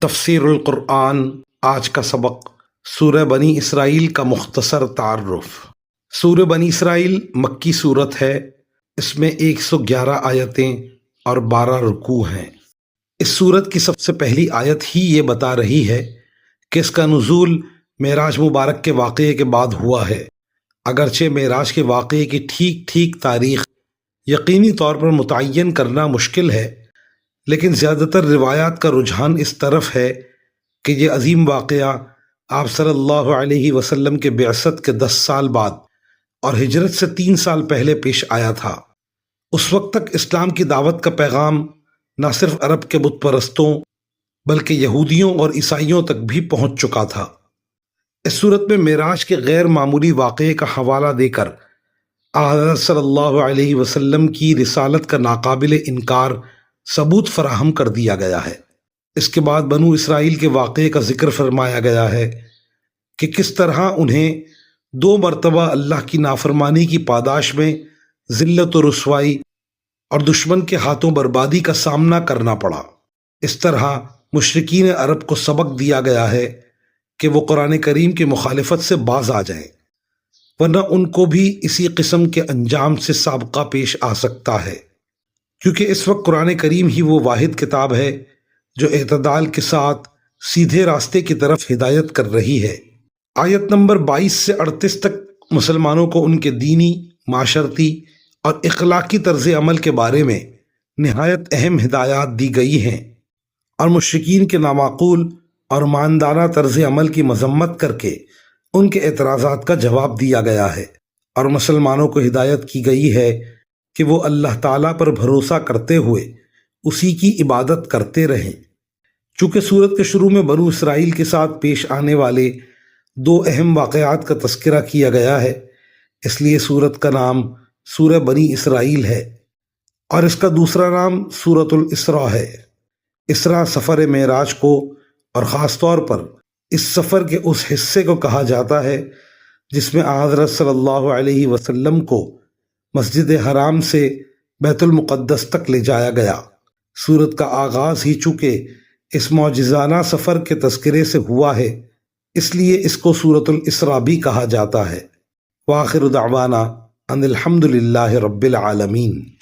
تفسیر القرآن آج کا سبق سورہ بنی اسرائیل کا مختصر تعارف۔ سورہ بنی اسرائیل مکی صورت ہے۔ اس میں 111 آیتیں اور 12 رکوع ہیں۔ اس صورت کی سب سے پہلی آیت ہی یہ بتا رہی ہے کہ اس کا نزول معراج مبارک کے واقعے کے بعد ہوا ہے۔ اگرچہ معراج کے واقعے کی ٹھیک تاریخ یقینی طور پر متعین کرنا مشکل ہے، لیکن زیادہ تر روایات کا رجحان اس طرف ہے کہ یہ عظیم واقعہ آپ صلی اللہ علیہ وسلم کے بعثت کے 10 سال بعد اور ہجرت سے 3 سال پہلے پیش آیا تھا۔ اس وقت تک اسلام کی دعوت کا پیغام نہ صرف عرب کے بت پرستوں بلکہ یہودیوں اور عیسائیوں تک بھی پہنچ چکا تھا۔ اس صورت میں معراج کے غیر معمولی واقعے کا حوالہ دے کر حضرت صلی اللہ علیہ وسلم کی رسالت کا ناقابل انکار ثبوت فراہم کر دیا گیا ہے۔ اس کے بعد بنو اسرائیل کے واقعے کا ذکر فرمایا گیا ہے کہ کس طرح انہیں 2 مرتبہ اللہ کی نافرمانی کی پاداش میں ذلت و رسوائی اور دشمن کے ہاتھوں بربادی کا سامنا کرنا پڑا۔ اس طرح مشرکین عرب کو سبق دیا گیا ہے کہ وہ قرآن کریم کی مخالفت سے باز آ جائیں، ورنہ ان کو بھی اسی قسم کے انجام سے سابقہ پیش آ سکتا ہے، کیونکہ اس وقت قرآن کریم ہی وہ واحد کتاب ہے جو اعتدال کے ساتھ سیدھے راستے کی طرف ہدایت کر رہی ہے۔ آیت نمبر 22 سے 38 تک مسلمانوں کو ان کے دینی، معاشرتی اور اخلاقی طرز عمل کے بارے میں نہایت اہم ہدایات دی گئی ہیں، اور مشرکین کے نامعقول اور ماندانہ طرز عمل کی مذمت کر کے ان کے اعتراضات کا جواب دیا گیا ہے، اور مسلمانوں کو ہدایت کی گئی ہے کہ وہ اللہ تعالیٰ پر بھروسہ کرتے ہوئے اسی کی عبادت کرتے رہیں۔ چونکہ سورت کے شروع میں بنو اسرائیل کے ساتھ پیش آنے والے 2 اہم واقعات کا تذکرہ کیا گیا ہے، اس لیے سورت کا نام سورہ بنی اسرائیل ہے، اور اس کا دوسرا نام سورۃ الاسراء ہے۔ اسراء سفر معراج کو اور خاص طور پر اس سفر کے اس حصے کو کہا جاتا ہے جس میں حضرت صلی اللہ علیہ وسلم کو مسجد حرام سے بیت المقدس تک لے جایا گیا۔ سورت کا آغاز ہی چونکہ اس معجزانہ سفر کے تذکرے سے ہوا ہے، اس لیے اس کو سورۃ الاسراء بھی کہا جاتا ہے۔ وآخر دعوانا ان الحمد للہ رب العالمین۔